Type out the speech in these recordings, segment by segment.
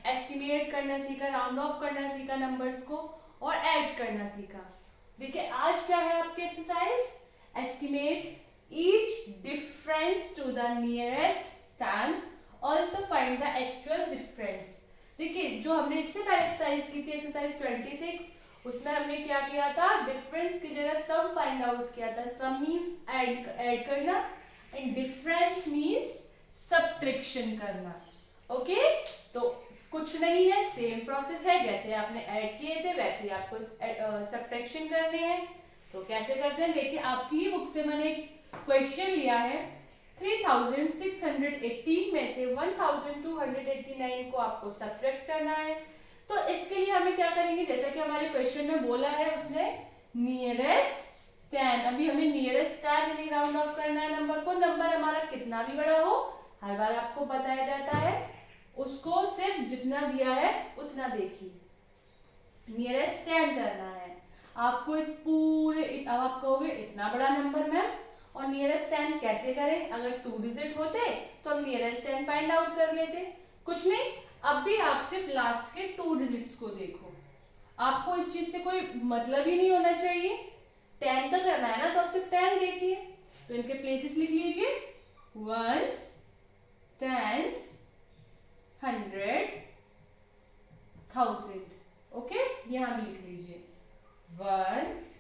Estimate करना सीखा, round of करना सीखा नंबर्स को, और ऐड करना सीखा। देखिए आज क्या है आपकी exercise, estimate each difference to the nearest 10, also find the actual difference. देखिए जो हमने इससे पहले एक्सरसाइज की थी, एक्सरसाइज 26, उसमें हमने क्या किया था, डिफरेंस की जगह सम फाइंड आउट किया था। सम मीन्स ऐड करना एंड डिफरेंस मीन्स सब्ट्रैक्शन करना। ओके, तो कुछ नहीं है, सेम प्रोसेस है, जैसे आपने ऐड किए थे वैसे ही आपको सब्ट्रैक्शन करने हैं। तो कैसे करते हैं, देखिए आपकी ही बुक से मैंने क्वेश्चन लिया है, 3618 में से 1289 को आपको सब्ट्रैक्ट करना है। तो इसके लिए हमें क्या करेंगे, जैसा कि हमारे क्वेश्चन में बोला है उसने नियरेस्ट 10, अभी हमें नियरेस्ट 10 यानी राउंड ऑफ करना है नंबर को। नंबर हमारा कितना भी बड़ा हो, हर बार आपको बताया जाता है, उसको सिर्फ जितना दिया है उतना देखिए, नियरेस्ट 10 करना है आपको इस पूरे। अब आप कहोगे इतना बड़ा नंबर मैम, और नियरेस्ट 10 कैसे करें, अगर 2 डिजिट होते तो हम नियरेस्ट 10 फाइंड आउट कर लेते। कुछ नहीं, अब भी आप सिर्फ लास्ट के 2 डिजिट्स को देखो, आपको इस चीज से कोई मतलब ही नहीं होना चाहिए, 10 तक करना है ना, तो आप सिर्फ 10 देखिए। तो इनके प्लेसेस लिख लीजिए, वंस, टेंस, 100, 1000। ओके, यहां भी लिख लीजिए, वंस,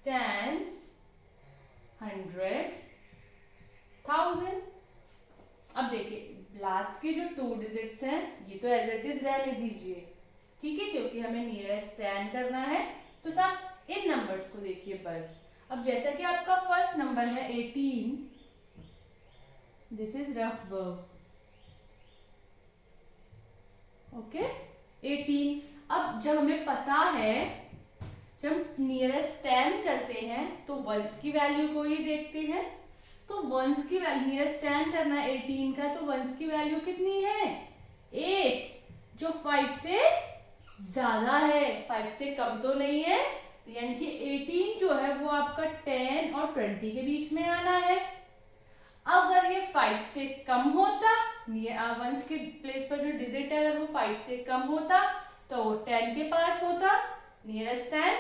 टेंस, 100, 1000। अब देखिए लास्ट के जो 2 डिजिट्स हैं ये तो एज इट इज रहने दीजिए, ठीक है, क्योंकि हमें नियरेस्ट 10 करना है। तो सब इन नंबर्स को देखिए बस। अब जैसा कि आपका फर्स्ट नंबर है 18, this is rough verb, okay 18। अब जब हमें पता है, जब नियरेस्ट 10 करते हैं तो वंस की वैल्यू को ही देखते हैं। तो वंस की वैल्यू, नियरेस्ट 10 करना है 18 का, तो वंस की वैल्यू कितनी है, 8, जो 5 से ज्यादा है, 5 से कम तो नहीं है, यानी कि 18 जो है वो आपका 10 और 20 के बीच में आना है। अगर ये 5 से कम होता, वंस के प्लेस पर जो डिजिट है अगर वो 5 से कम होता तो वो 10 के पास होता, नियरेस्ट 10,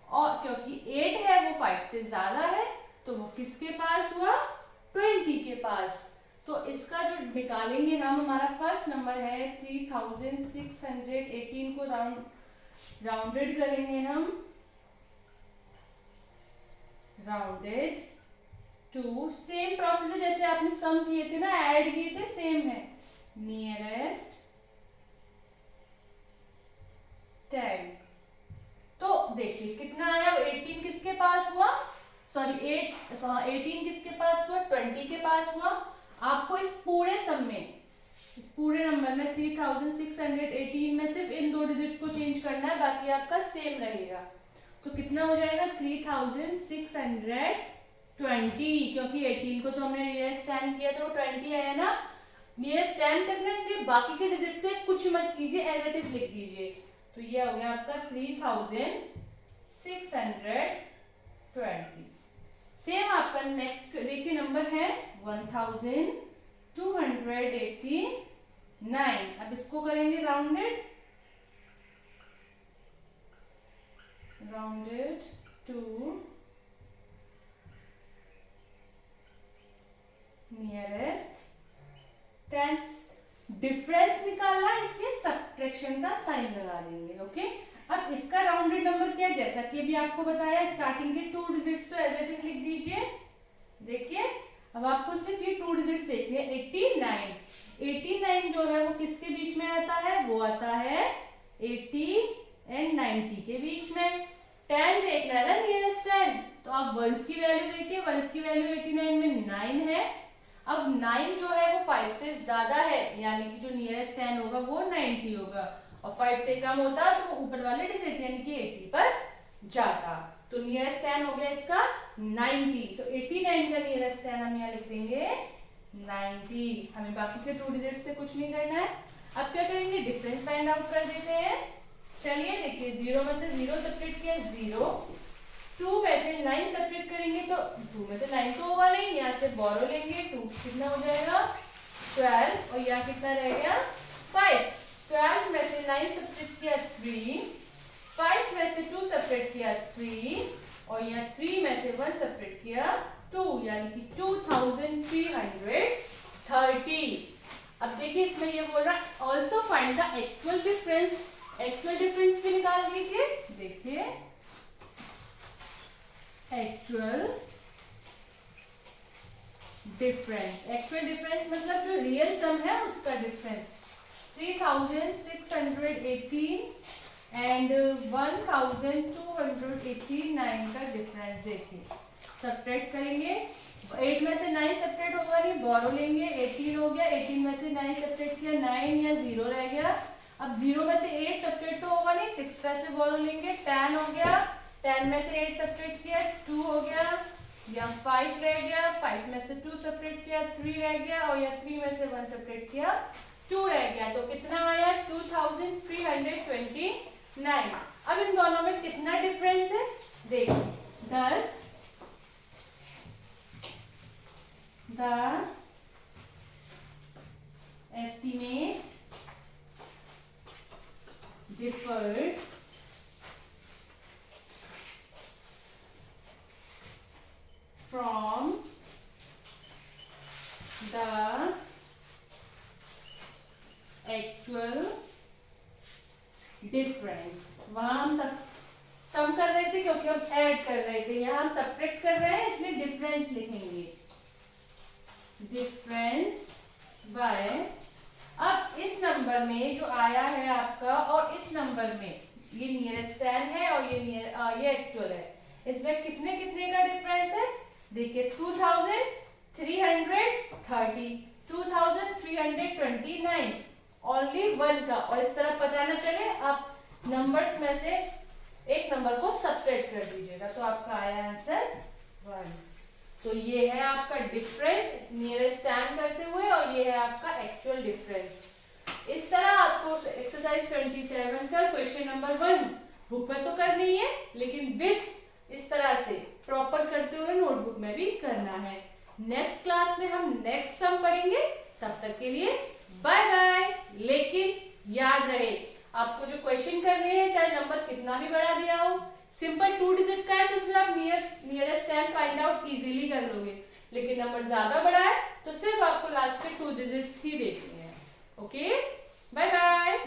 और क्योंकि 8 है वो 5 से ज्यादा है तो वो किसके पास हुआ, 20 के पास। तो इसका जो निकालेंगे हम, हमारा फर्स्ट नंबर है 3618 को राउंडेड करेंगे हम, राउंडेड टू, सेम प्रोसेस है जैसे आपने सम किए थे ना, ऐड किए थे, सेम है, नियरेस्ट 10। तो देखिए कितना आया, 18 किसके पास हुआ, सॉरी 18 किसके पास हुआ, 20 के पास हुआ। आपको इस पूरे सम में, इस पूरे नंबर में 3618 में सिर्फ इन 2 डिजिट्स को चेंज करना है, बाकी आपका सेम रहेगा। तो कितना हो जाएगा, 3620, क्योंकि 18 को तो हमने नियरेस्ट 10 किया तो 20 आया ना। नियरेस्ट 10 करना है, इसलिए बाकी के डिजिट से कुछ मत कीजिए, एज इट इज लिख दीजिए। तो ये हो गया आपका 3620। सेम आपका नेक्स्ट देखिए नंबर है 1289। अब इसको करेंगे राउंडेड टू नियरेस्ट 10। डिफरेंस निकालना है इसलिए सब्ट्रैक्शन का साइन लगा देंगे। ओके, अब इसका राउंडेड नंबर क्या है, जैसा कि अभी आपको बताया, स्टार्टिंग के 2 डिजिट्स तो एज इट इज लिख दीजिए। देखिए अब आपको सिर्फ ये 2 डिजिट्स देखने हैं, 89 जो है वो किसके बीच में आता है, वो आता है 80 एंड 90 के बीच में। 10 देखना है ना, नियरेस्ट 10, तो आप वंस की वैल्यू देखिए, वंस की वैल्यू 89 में 9 है। अब 9 जो है वो 5 से ज्यादा है, यानी कि जो नियरेस्ट 10 होगा वो 90 होगा, और 5 से कम होता तो ऊपर वाले डिजिट यानी कि 80 पर जाता। तो नियरेस्ट 10 हो गया इसका 90, तो 89 का नियरेस्ट 10 हम यहाँ लिख देंगे 90। हमें बाकी के 2 डिजिट से कुछ नहीं करना है। अब क्या करेंगे, डिफरेंस फाइंड आउट कर देते हैं। चलिए देखिए, 0 में से 0 सब्ट्रैक्ट किया 0, 2 में से 9 सब्ट्रैक्ट करेंगे तो 2 में से 9 तो होगा नहीं, यहाँ से बोरो लेंगे, 2 कितना हो जाएगा 12, और यहाँ कितना रह गया 5। 12 में से 9 सब्ट्रैक्ट किया 3, 5 में से 2 सब्ट्रैक्ट किया 3 और यहाँ 3 में से 1 सब्ट्रैक्ट किया 2, यानी कि 2330। अब देखिए इसमें ये बोल रहा है also find the actual difference. Actual difference भी निकाल दीजिए। देखिए एक्चुअल डिफरेंस, एक्चुअल डिफरेंस मतलब जो रियल सम है उसका डिफरेंस। 3618 एंड 1289 का डिफरेंस देखिए। सब्ट्रैक्ट करेंगे, 8 में से 9 सब्ट्रैक्ट होगा नहीं, बोरो लेंगे, 18 हो गया, 18 में से 9 सब्ट्रैक्ट किया 9 या 0 रह गया। अब 0 में से 8 सब्ट्रैक्ट तो होगा नहीं, 6 में से बोरो लेंगे, 10 हो गया, 10 में से 8 सब्ट्रैक्ट किया 2 हो गया, या 5 रह गया, 5 में से 2 सब्ट्रैक्ट किया 3 रह गया और या 3 में से 1 सब्ट्रैक्ट किया 2 रह गया। तो कितना आया 2329। अब इन दोनों में कितना डिफरेंस है देखिए। thus the estimate differs from the actual difference। वहां हम सम कर रहे थे क्योंकि हम ऐड कर रहे थे, यहाँ हम सब्ट्रैक्ट कर रहे हैं इसलिए डिफरेंस लिखेंगे। डिफरेंस बाय, अब इस नंबर में जो आया है आपका और इस नंबर में ये नियरेस्ट 10 है और ये एक्चुअल है, इसमें कितने कितने का डिफरेंस है देखिए। 2330, 2329, ओनली 1 का। और इस तरह पता ना चले आप नंबर्स में से एक नंबर को सब्ट्रैक्ट कर दीजिएगा तो आपका आया आंसर 1। तो ये है आपका डिफरेंस नियरेस्ट 10 करते हुए और ये है आपका एक्चुअल डिफरेंस। इस तरह आपको एक्सरसाइज 27 का क्वेश्चन नंबर 1 बुक में तो करनी है लेकिन विद इस तरह से प्रॉपर करते हुए नोटबुक में भी करना है। नेक्स्ट क्लास में हम नेक्स्ट सम पढ़ेंगे, तब तक के लिए बाय बाय। लेकिन याद रहे आपको जो क्वेश्चन करने हैं चाहे नंबर कितना भी बड़ा दिया हो, सिंपल 2 डिजिट का है तो उसमें आप नियरेस्ट 10 फाइंड आउट इजीली कर लोगे। लेकिन नंबर ज्यादा बड़ा है तो सिर्फ आपको लास्ट में 2 डिजिट्स ही देखने हैं। Okay bye bye.